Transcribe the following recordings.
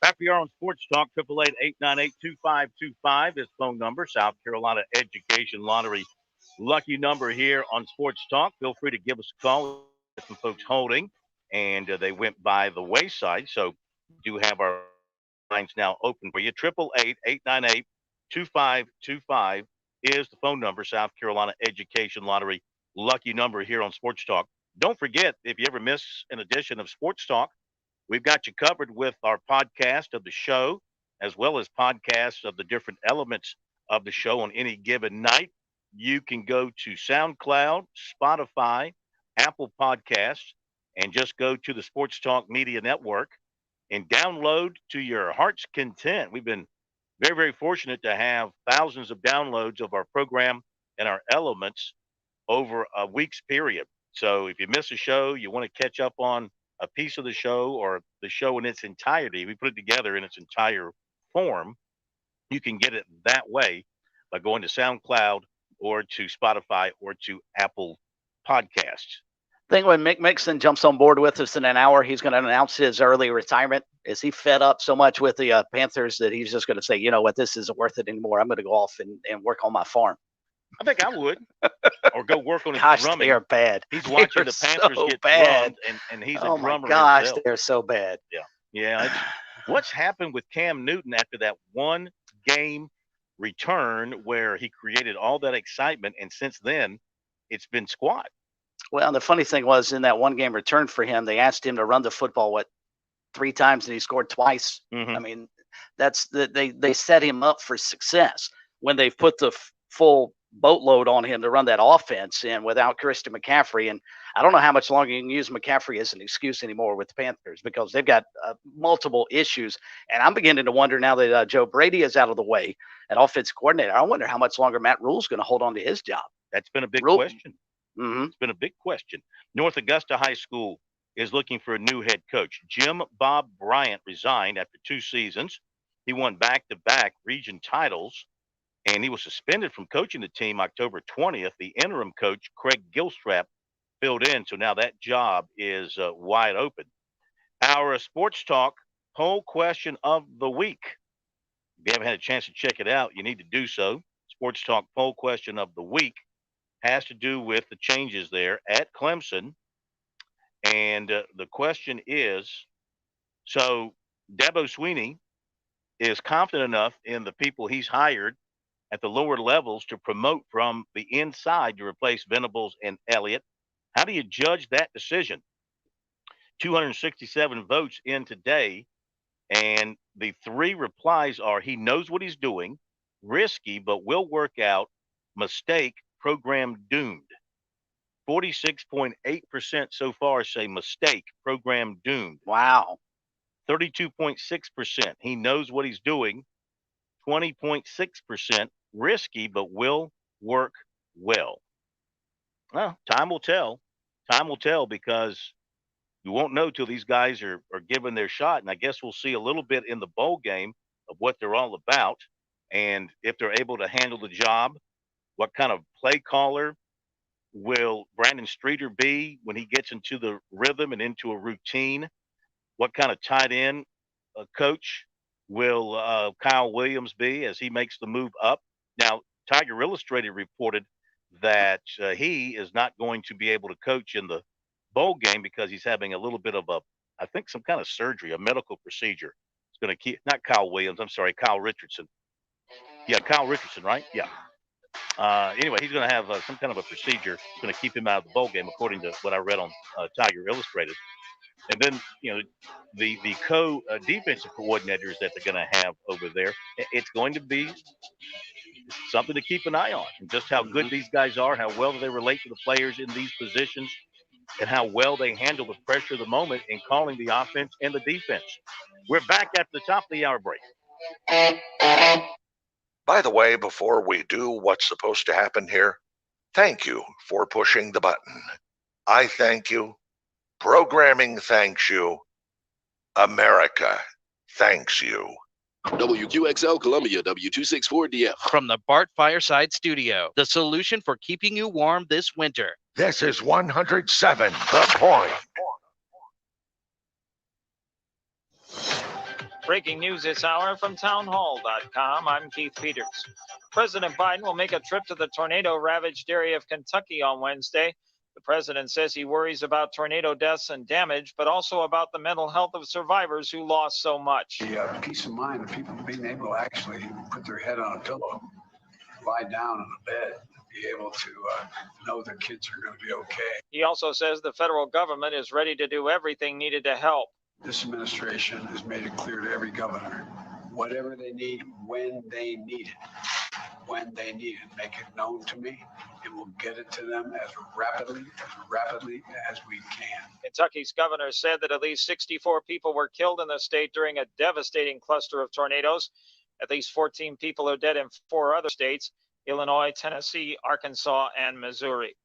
Back we are on Sports Talk. 888-898-2525 is phone number. South Carolina Education Lottery lucky number here on Sports Talk. Feel free to give us a call. Some folks holding, and they went by the wayside. So we do have our lines now open for you. 888-898-2525 is the phone number. South Carolina Education Lottery lucky number here on Sports Talk. Don't forget, if you ever miss an edition of Sports Talk, we've got you covered with our podcast of the show, as well as podcasts of the different elements of the show on any given night. You can go to SoundCloud, Spotify, Apple Podcasts, and just go to the Sports Talk Media Network and download to your heart's content. We've been very, very fortunate to have thousands of downloads of our program and our elements over a week's period. So if you miss a show, you want to catch up on a piece of the show or the show in its entirety, we put it together in its entire form, you can get it that way by going to SoundCloud or to Spotify or to Apple Podcasts. I think when Mick Mixon jumps on board with us in an hour, he's going to announce his early retirement. Is he fed up so much with the Panthers that he's just going to say, you know what, this isn't worth it anymore. I'm going to go off and work on my farm. I think I would. Or go work on his gosh, drumming. They're bad. He's watching the Panthers so get bad. drummed, and he's a oh drummer my gosh, himself. They're so bad. Yeah. What's happened with Cam Newton after that one game return where he created all that excitement, and since then, it's been squat. Well, the funny thing was, in that one game return for him, they asked him to run the football, 3 times, and he scored twice. Mm-hmm. I mean, they set him up for success when they've put the full boatload on him to run that offense in without Christian McCaffrey. And I don't know how much longer you can use McCaffrey as an excuse anymore with the Panthers because they've got multiple issues. And I'm beginning to wonder now that Joe Brady is out of the way at offensive coordinator, I wonder how much longer Matt Rule's going to hold on to his job. That's been a big question. Mm-hmm. It's been a big question. North Augusta High School is looking for a new head coach. Jim Bob Bryant resigned after 2 seasons. He won back-to-back region titles, and he was suspended from coaching the team October 20th. The interim coach, Craig Gilstrap, filled in, so now that job is wide open. Our Sports Talk poll question of the week. If you haven't had a chance to check it out, you need to do so. Sports Talk poll question of the week has to do with the changes there at Clemson. And the question is, so Dabo Swinney is confident enough in the people he's hired at the lower levels to promote from the inside to replace Venables and Elliott. How do you judge that decision? 267 votes in today, and the 3 replies are he knows what he's doing, risky but will work out, mistake, program doomed. 46.8% so far say mistake, program doomed. Wow. 32.6%, he knows what he's doing. 20.6%, risky, but will work well. Well, time will tell. Time will tell because you won't know till these guys are given their shot. And I guess we'll see a little bit in the bowl game of what they're all about and if they're able to handle the job. What kind of play caller will Brandon Streeter be when he gets into the rhythm and into a routine? What kind of tight end coach will Kyle Williams be as he makes the move up? Now, Tiger Illustrated reported that he is not going to be able to coach in the bowl game because he's having a little bit of I think some kind of surgery, a medical procedure. It's going to keep, not Kyle Williams, I'm sorry, Kyle Richardson. Yeah, Kyle Richardson, right? Yeah. Anyway, he's going to have some kind of a procedure. It's going to keep him out of the bowl game, according to what I read on Tiger Illustrated. And then, the co-defensive coordinators that they're going to have over there, it's going to be something to keep an eye on. And just how good these guys are, how well they relate to the players in these positions, and how well they handle the pressure of the moment in calling the offense and the defense. We're back at the top of the hour break. By the way, before we do what's supposed to happen here, thank you for pushing the button. I thank you. Programming thanks you. America thanks you. WQXL Columbia, W264DF. From the Bart Fireside Studio, the solution for keeping you warm this winter. This is 107 The Point. Breaking news this hour from townhall.com. I'm Keith Peters. President Biden will make a trip to the tornado-ravaged area of Kentucky on Wednesday. The president says he worries about tornado deaths and damage, but also about the mental health of survivors who lost so much. The peace of mind of people being able to actually put their head on a pillow, lie down on a bed, be able to know their kids are going to be okay. He also says the federal government is ready to do everything needed to help. This administration has made it clear to every governor, whatever they need, when they need it. When they need it, make it known to me, and we'll get it to them as rapidly as we can. Kentucky's governor said that at least 64 people were killed in the state during a devastating cluster of tornadoes. At least 14 people are dead in 4 other states: Illinois, Tennessee, Arkansas, and Missouri.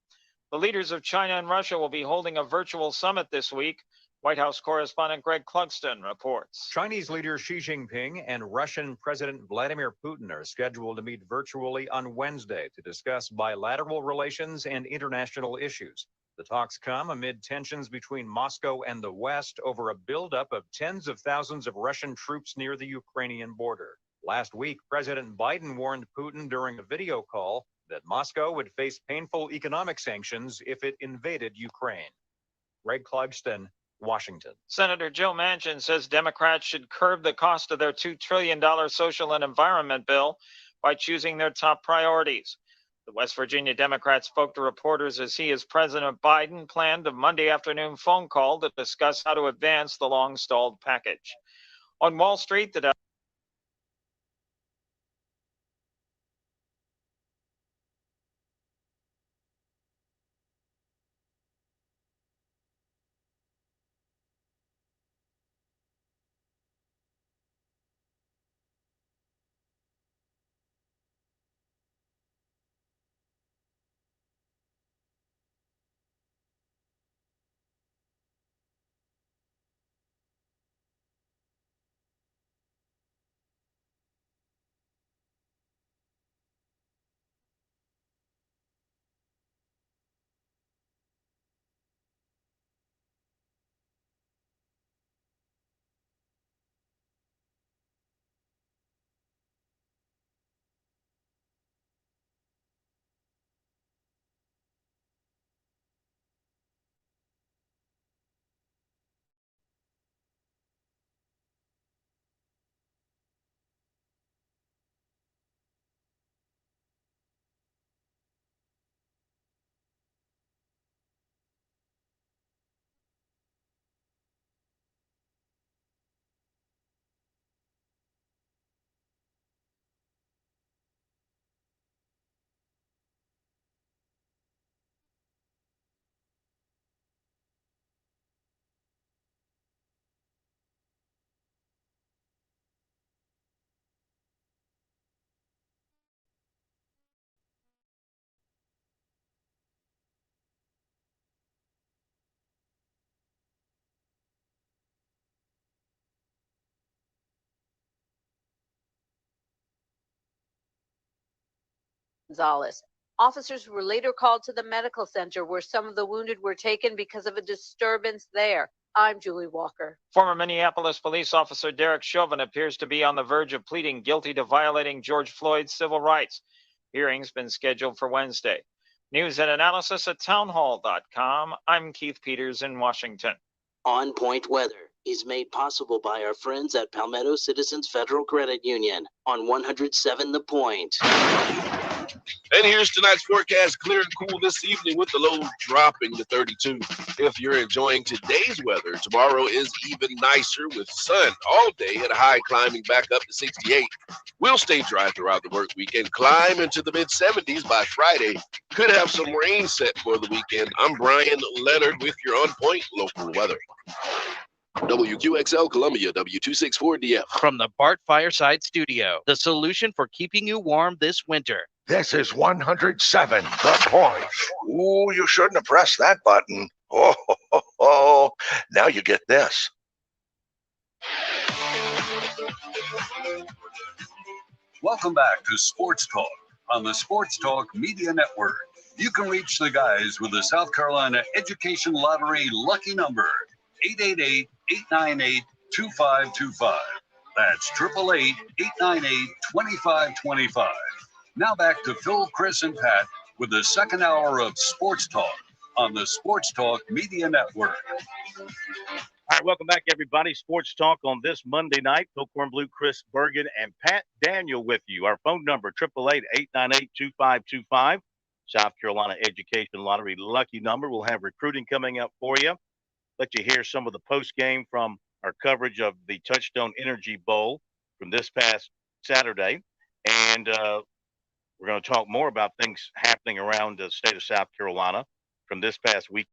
The leaders of China and Russia will be holding a virtual summit this week. White House correspondent Greg Clugston reports. Chinese leader Xi Jinping and Russian President Vladimir Putin are scheduled to meet virtually on Wednesday to discuss bilateral relations and international issues. The talks come amid tensions between Moscow and the West over a buildup of tens of thousands of Russian troops near the Ukrainian border. Last week, President Biden warned Putin during a video call that Moscow would face painful economic sanctions if it invaded Ukraine. Greg Clugston, Washington. Senator Joe Manchin says Democrats should curb the cost of their $2 trillion social and environment bill by choosing their top priorities. The West Virginia Democrat spoke to reporters as he, as President Biden, planned a Monday afternoon phone call to discuss how to advance the long-stalled package. On Wall Street, the Gonzalez. Officers were later called to the medical center where some of the wounded were taken because of a disturbance there. I'm Julie Walker. former Minneapolis police officer Derek Chauvin appears to be on the verge of pleading guilty to violating George Floyd's civil rights. Hearing's been scheduled for Wednesday. News and analysis at townhall.com. I'm Keith Peters in Washington. On Point Weather is made possible by our friends at Palmetto Citizens Federal Credit Union on 107 The Point. And here's tonight's forecast: clear and cool this evening with the low dropping to 32. If you're enjoying today's weather, tomorrow is even nicer with sun all day and a high climbing back up to 68. We'll stay dry throughout the work weekend, climb into the mid 70s by Friday. Could have some rain set for the weekend. I'm Brian Leonard with your On Point local weather. WQXL Columbia, W264DF. From the Bart Fireside Studio, the solution for keeping you warm this winter. This is 107 The Point. Ooh, you shouldn't have pressed that button. Oh. Now you get this. Welcome back to Sports Talk on the Sports Talk Media Network. You can reach the guys with the South Carolina Education Lottery lucky number, 888-898-2525. That's 888-898-2525. Now back to Phil, Chris, and Pat with the second hour of Sports Talk on the Sports Talk Media Network. All right, welcome back, everybody. Sports Talk on this Monday night. Phil Kornblue, Chris Bergen, and Pat Daniel with you. Our phone number, 888-898-2525. South Carolina Education Lottery lucky number. We'll have recruiting coming up for you. Let you hear some of the post game from our coverage of the Touchstone Energy Bowl from this past Saturday. And we're going to talk more about things happening around the state of South Carolina from this past week.